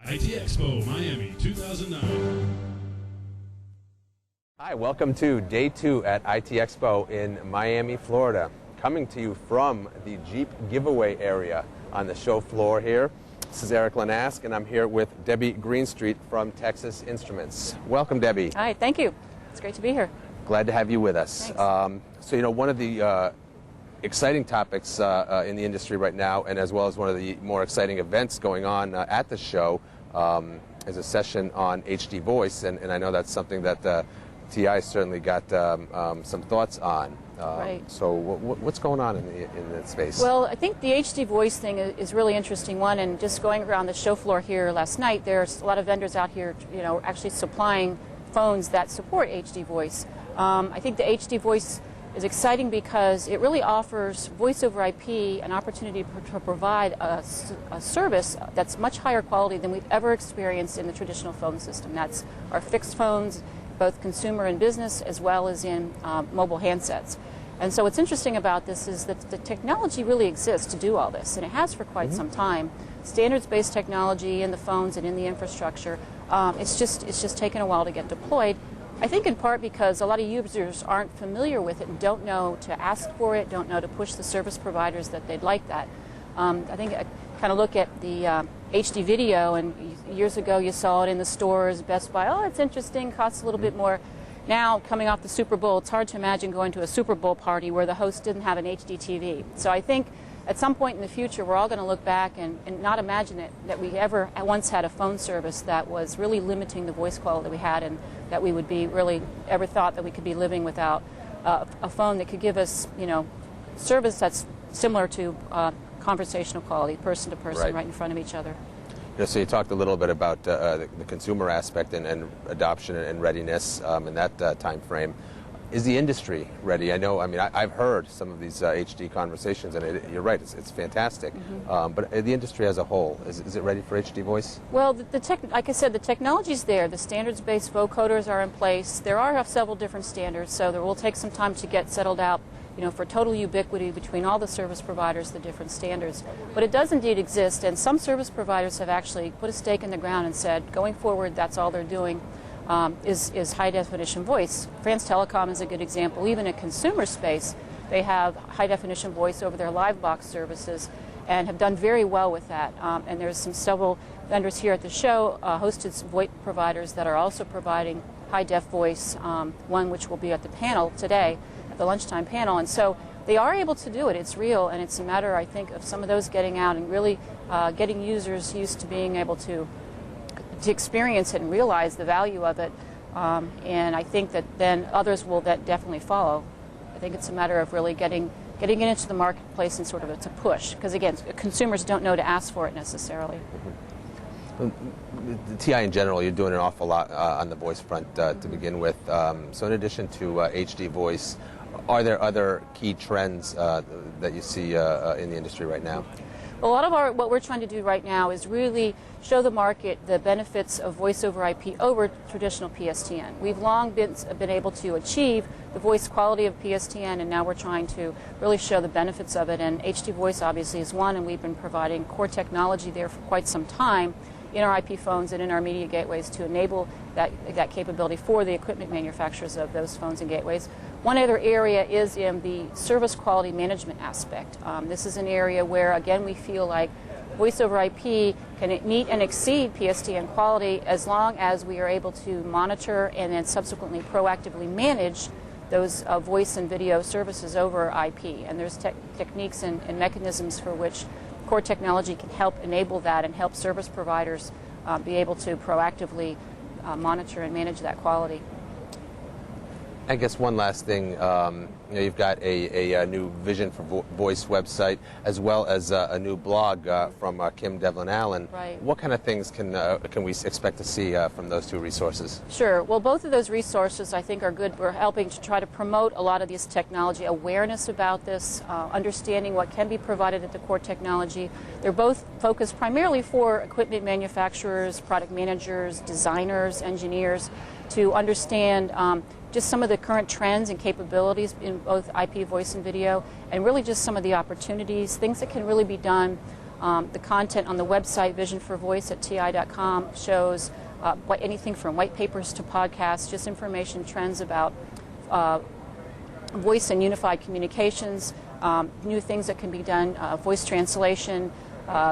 IT Expo Miami 2009. Hi, welcome to Day 2 at IT Expo in Miami, Florida. Coming to you from the Jeep giveaway area on the show floor here. This is Eric Lanask, and I'm here with Debbie Greenstreet from Texas Instruments. Welcome, Debbie. Hi, thank you. It's great to be here. Glad to have you with us. So, one of the exciting topics in the industry right now, and as well as one of the more exciting events going on at the show, is a session on HD voice, and I know that's something that TI certainly got some thoughts on. Right. So what's going on in that space? Well, I think the HD voice thing is really interesting one, and just going around the show floor here last night, there's a lot of vendors out here, actually supplying phones that support HD voice. I think the HD voice is exciting because it really offers voice over IP an opportunity to provide a service that's much higher quality than we've ever experienced in the traditional phone system. That's our fixed phones, both consumer and business, as well as in mobile handsets. And so what's interesting about this is that the technology really exists to do all this, and it has for quite some time. Standards-based technology in the phones and in the infrastructure, it's just taken a while to get deployed. I think in part because a lot of users aren't familiar with it and don't know to ask for it, don't know to push the service providers that they'd like that. I think I kind of look at the HD video, and years ago you saw it in the stores, Best Buy, oh, it's interesting, costs a little bit more. Now, coming off the Super Bowl, it's hard to imagine going to a Super Bowl party where the host didn't have an HD TV. So I think at some point in the future, we're all going to look back and not imagine that we ever once had a phone service that was really limiting the voice quality that we had, and that we would be really ever thought that we could be living without a phone that could give us, service that's similar to conversational quality, person to person, right in front of each other. So you talked a little bit about the consumer aspect and adoption and readiness in that time frame. Is the industry ready? I've heard some of these HD conversations, and you're right, it's fantastic. But the industry as a whole, is it ready for HD voice? Well, like I said, the technology's there. The standards-based vocoders are in place. There are several different standards, so there will take some time to get settled out, for total ubiquity between all the service providers, the different standards. But it does indeed exist, and some service providers have actually put a stake in the ground and said, going forward, that's all they're doing. Is high-definition voice. France Telecom is a good example. Even in consumer space, they have high-definition voice over their live box services and have done very well with that. And there's several vendors here at the show, hosted VoIP providers that are also providing high-def voice, one which will be at the panel today, at the lunchtime panel. And so they are able to do it. It's real, and it's a matter, I think, of some of those getting out and really getting users used to being able to experience it and realize the value of it, and I think that then others will definitely follow. I think it's a matter of really getting it into the marketplace and sort of it's a push, because again, consumers don't know to ask for it necessarily. The TI in general, you're doing an awful lot on the voice front to begin with. So in addition to HD voice, are there other key trends that you see in the industry right now? A lot of what we're trying to do right now is really show the market the benefits of voice over IP over traditional PSTN. We've long been able to achieve the voice quality of PSTN, and now we're trying to really show the benefits of it. And HD voice obviously is one, and we've been providing core technology there for quite some time in our IP phones and in our media gateways to enable that capability for the equipment manufacturers of those phones and gateways. One other area is in the service quality management aspect. This is an area where, again, we feel like voice over IP can meet and exceed PSTN quality as long as we are able to monitor and then subsequently proactively manage those voice and video services over IP. And there's techniques and mechanisms for which core technology can help enable that and help service providers be able to proactively monitor and manage that quality. I guess one last thing, you've got a new Vision for Voice website, as well as a new blog from Kim Devlin Allen. Right. What kind of things can we expect to see from those two resources? Sure. Well, both of those resources I think are good. We're helping to try to promote a lot of this technology, awareness about this, understanding what can be provided at the core technology. They're both focused primarily for equipment manufacturers, product managers, designers, engineers, to understand just some of the current trends and capabilities in both IP, voice, and video, and really just some of the opportunities, things that can really be done The content on the website, visionforvoice@ti.com, shows anything from white papers to podcasts, just information, trends about voice and unified communications, new things that can be done, voice translation,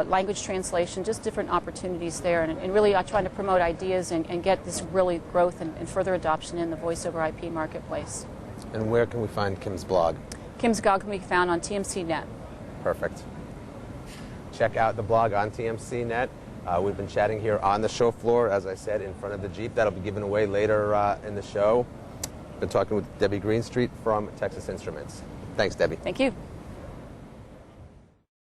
language translation, just different opportunities there, and really trying to promote ideas and get this really growth and further adoption in the voice over IP marketplace. And where can we find Kim's blog? Kim's blog can be found on TMC.net. Perfect. Check out the blog on TMC.net. We've been chatting here on the show floor, as I said, in front of the Jeep. That'll be given away later in the show. Been talking with Debbie Greenstreet from Texas Instruments. Thanks, Debbie. Thank you.